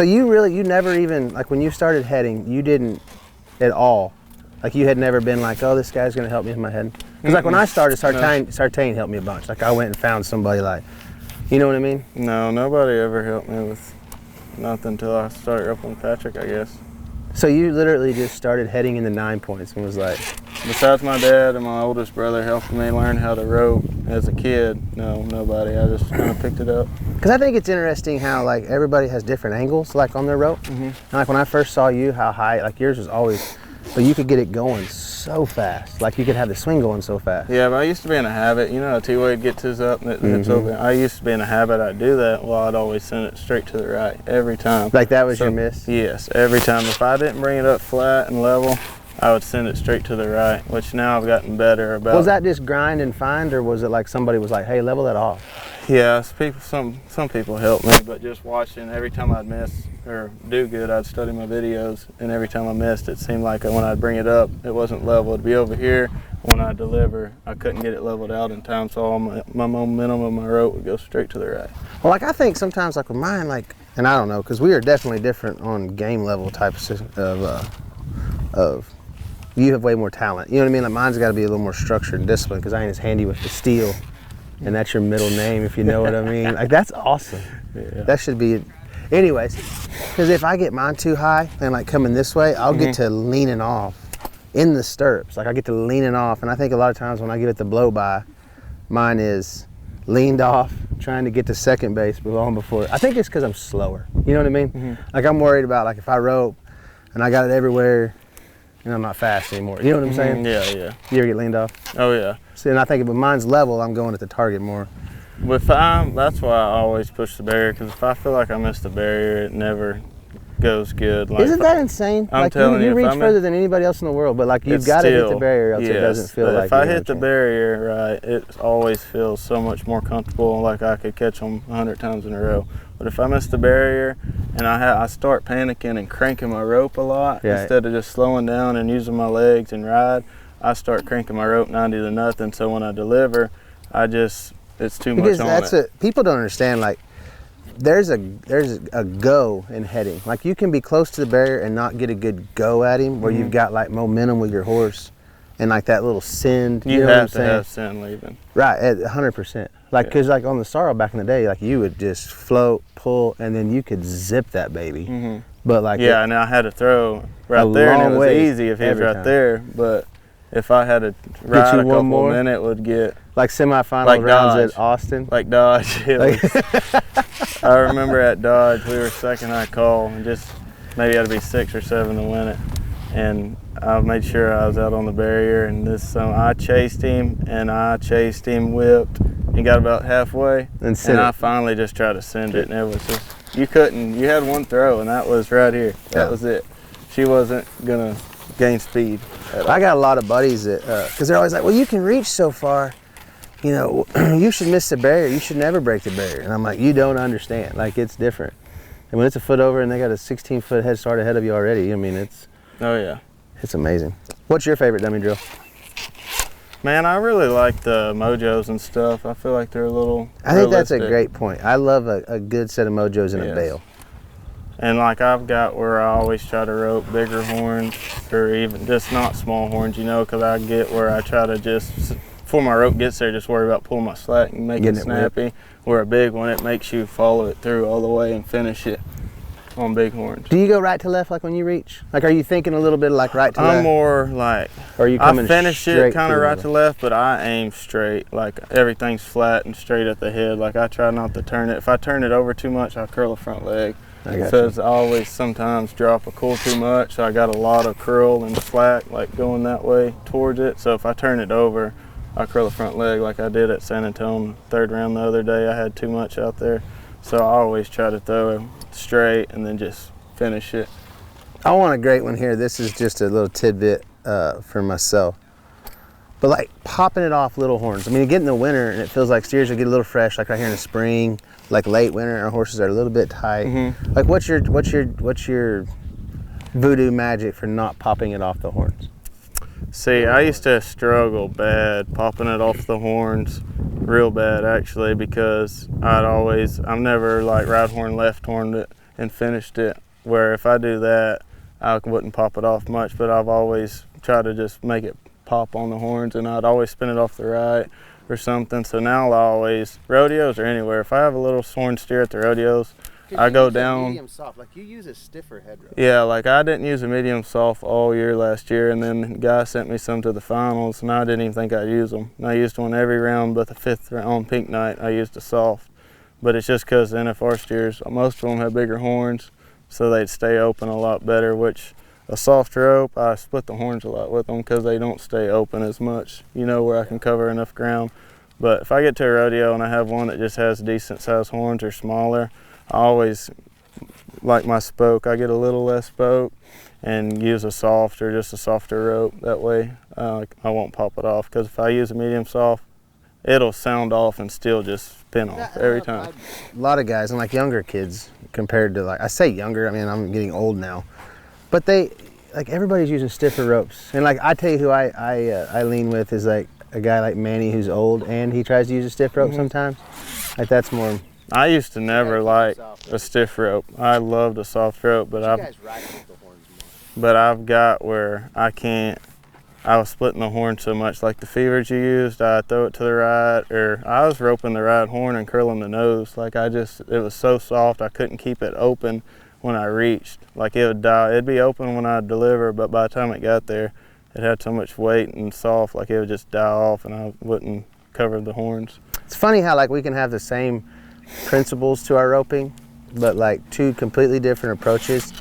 So you never even, like when you started heading, you didn't at all, like you had never been like, oh, this guy's gonna help me with my head. Because like when I started, Sartain helped me a bunch. Like I went and found somebody like, you know what I mean? No, nobody ever helped me with nothing until I started up on Patrick, I guess. So you literally just started heading in the 9 points and was like... Besides my dad and my oldest brother helping me learn how to rope as a kid, no, nobody. I just kind of picked it up. Because I think it's interesting how like everybody has different angles like on their rope. Mm-hmm. And like when I first saw you, how high, like yours was always, but you could get it going so fast. Like you could have the swing going so fast. Yeah, but I used to be in a habit. You know how T-Wade gets his up and it's open. I used to be in a habit. I'd do that. Well, I'd always send it straight to the right every time. Like that was your miss? Yes, every time. If I didn't bring it up flat and level, I would send it straight to the right, which now I've gotten better about. Was that just grind and find, or was it like somebody was like, hey, level that off? Yeah, some people helped me, but just watching, every time I'd miss or do good, I'd study my videos, and every time I missed, it seemed like when I'd bring it up, it wasn't level. It'd be over here. When I deliver, I couldn't get it leveled out in time, so all my momentum of my rope would go straight to the right. Well, like I think sometimes like with mine, like, and I don't know, because we are definitely different on game level types of you have way more talent. You know what I mean? Like mine's got to be a little more structured and disciplined because I ain't as handy with the steel, and that's your middle name, if you know what I mean. Like that's awesome. Yeah. That should be. Anyways, because if I get mine too high and like coming this way, I'll get to leaning off in the stirrups. Like I get to leaning off, and I think a lot of times when I give it the blow by, mine is leaned off, trying to get to second base, but long before. I think it's because I'm slower. You know what I mean? Like I'm worried about like if I rope and I got it everywhere. And I'm not fast anymore. You know what I'm saying? Yeah, yeah. You ever get leaned off? Oh, yeah. See, and I think if mine's level, I'm going at the target more. That's why I always push the barrier, because if I feel like I missed the barrier, it never goes good. Like, isn't that insane? I'm like telling you reach further than anybody else in the world, but like you've got to hit the barrier else it doesn't feel like. If I hit the barrier right, it always feels so much more comfortable, like I could catch them 100 times in a row. But if I miss the barrier and I start panicking and cranking my rope a lot, instead of just slowing down and using my legs and ride, I start cranking my rope 90 to nothing. So when I deliver, it's too much on it. People don't understand, like, there's a go in heading. Like you can be close to the barrier and not get a good go at him where you've got like momentum with your horse and like that little send. You have to have send leaving. Right, at 100%. Like, cause like on the Sorrow back in the day, like you would just float, pull, and then you could zip that baby. But like and I had to throw right there, and it was easy if he was right there. But if I had to ride a couple more, then it would get like semifinal rounds at Austin. Like Dodge. I remember at Dodge we were second high call, and just maybe had to be 6 or 7 to win it. And I made sure I was out on the barrier, and I chased him, whipped, and got about halfway, and I finally just tried to send it, and it was just, you had one throw, and that was right here. That was it. She wasn't gonna gain speed at all. I got a lot of buddies that, because they're always like, well, you can reach so far, you know, you should miss the barrier, you should never break the barrier. And I'm like, you don't understand, like it's different. And when it's a foot over and they got a 16-foot head start ahead of you already, I mean, it's amazing. What's your favorite dummy drill? Man, I really like the mojos and stuff. I feel like they're a little I think that's a great point. I love a good set of mojos in a bale. And like I've got where I always try to rope bigger horns, or even just not small horns, you know, because I get where I try to just, before my rope gets there, just worry about pulling my slack and making it snappy. Where a big one, it makes you follow it through all the way and finish it on big horns. Do you go right to left like when you reach? Like, are you thinking a little bit like right to left? I'm more like, or are you coming I finish it kind of right to left, but I aim straight. Like everything's flat and straight at the head. Like I try not to turn it. If I turn it over too much, I curl the front leg. So I always sometimes drop a coil too much. So I got a lot of curl and slack like going that way towards it. So if I turn it over, I curl the front leg like I did at San Antonio 3rd round the other day. I had too much out there. So I always try to throw it straight and then just finish it. I want a great one here. This is just a little tidbit for myself. But like popping it off little horns. I mean, you get in the winter and it feels like steers will get a little fresh, like right here in the spring, like late winter, our horses are a little bit tight. Like what's your voodoo magic for not popping it off the horns? See, I used to struggle bad popping it off the horns, real bad actually, because I'm never like right horn, left horn it. and finished it. Where if I do that, I wouldn't pop it off much, but I've always tried to just make it pop on the horns, and I'd always spin it off the right or something. So now I always, rodeos or anywhere, if I have a little horn steer at the rodeos, I go down. Medium soft, like you use a stiffer head rope. Yeah, like I didn't use a medium soft all year last year, and then the guy sent me some to the finals, and I didn't even think I'd use them. And I used one every round, but the 5th round on pink night, I used a soft. But it's just because the NFR steers, most of them have bigger horns, so they'd stay open a lot better, which a soft rope, I split the horns a lot with them because they don't stay open as much, you know, where I can cover enough ground. But if I get to a rodeo and I have one that just has decent sized horns or smaller, I always like my spoke. I get a little less spoke and use a soft or just a softer rope. That way I won't pop it off, because if I use a medium soft, it'll sound off and still just spin off every time. A lot of guys, and like younger kids compared to, like, I say younger, I mean I'm getting old now, but they, like, everybody's using stiffer ropes. And like I tell you who I lean with is like a guy like Manny who's old and he tries to use a stiff rope sometimes. Like that's more. I used to never like a stiff rope. I loved a soft rope, but I've got where I can't. I was splitting the horn so much, like the fevers you used, I throw it to the right, or I was roping the right horn and curling the nose. Like it was so soft, I couldn't keep it open when I reached. Like it would die, it'd be open when I'd deliver, but by the time it got there, it had so much weight and soft, like it would just die off and I wouldn't cover the horns. It's funny how like we can have the same principles to our roping, but like two completely different approaches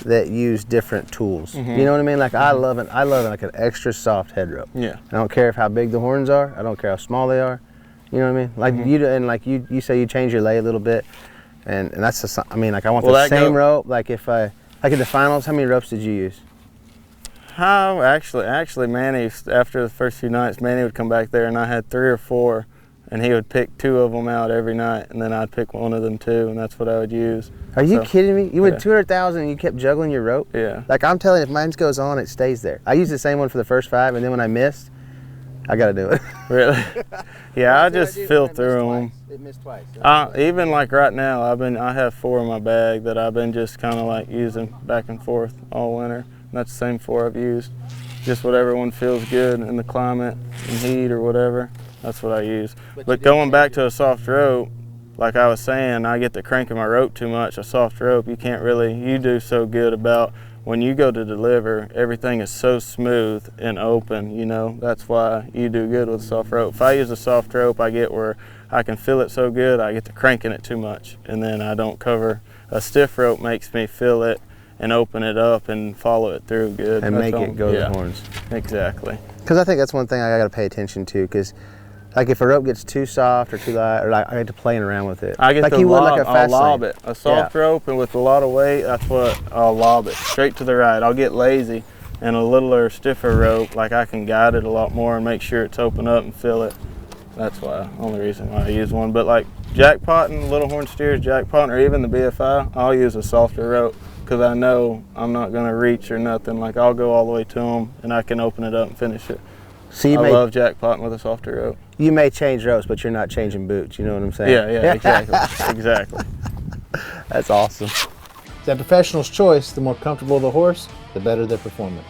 that use different tools. You know what I mean? Like I love it like an extra soft head rope. Yeah. I don't care how big the horns are. I don't care how small they are. You know what I mean? Like you, and like you say you change your lay a little bit, and that's just, I mean, like I want the same rope. Like if I, like in the finals, how many ropes did you use? How actually Manny, after the first few nights, Manny would come back there and I had 3 or 4. And he would pick 2 of them out every night, and then I'd pick one of them too, and that's what I would use. Are you kidding me? You went 200,000 and you kept juggling your rope? Yeah. Like I'm telling you, if mine goes on, it stays there. I use the same one for the first 5, and then when I missed, I got to do it. Really? Yeah, I just feel through them. It missed twice. Even like right now, I have 4 in my bag that I've been just kind of like using back and forth all winter. And that's the same 4 I've used. Just whatever one feels good in the climate and heat or whatever. That's what I use. But going back to a soft rope, like I was saying, I get to cranking my rope too much. A soft rope, you can't really, you do so good about when you go to deliver, everything is so smooth and open, you know. That's why you do good with a soft rope. If I use a soft rope, I get where I can feel it so good, I get to cranking it too much, and then I don't cover. A stiff rope makes me feel it and open it up and follow it through good. And make it go to the horns. Exactly. Because I think that's one thing I got to pay attention to, because like if a rope gets too soft or too light, or like I get to playing around with it. I get like to you would lob, like a fast I'll lob lane. it. A soft rope and with a lot of weight, that's what I'll lob it straight to the right. I'll get lazy, and a littler, stiffer rope, like I can guide it a lot more and make sure it's open up and feel it. That's why, only reason why I use one. But like jackpotting, little horn steers, jackpotting, or even the BFI, I'll use a softer rope because I know I'm not gonna reach or nothing. Like I'll go all the way to them and I can open it up and finish it. So I love jackpotting with a softer rope. You may change ropes, but you're not changing boots. You know what I'm saying? Yeah, exactly. Exactly. That's awesome. That professional's choice, the more comfortable the horse, the better their performance.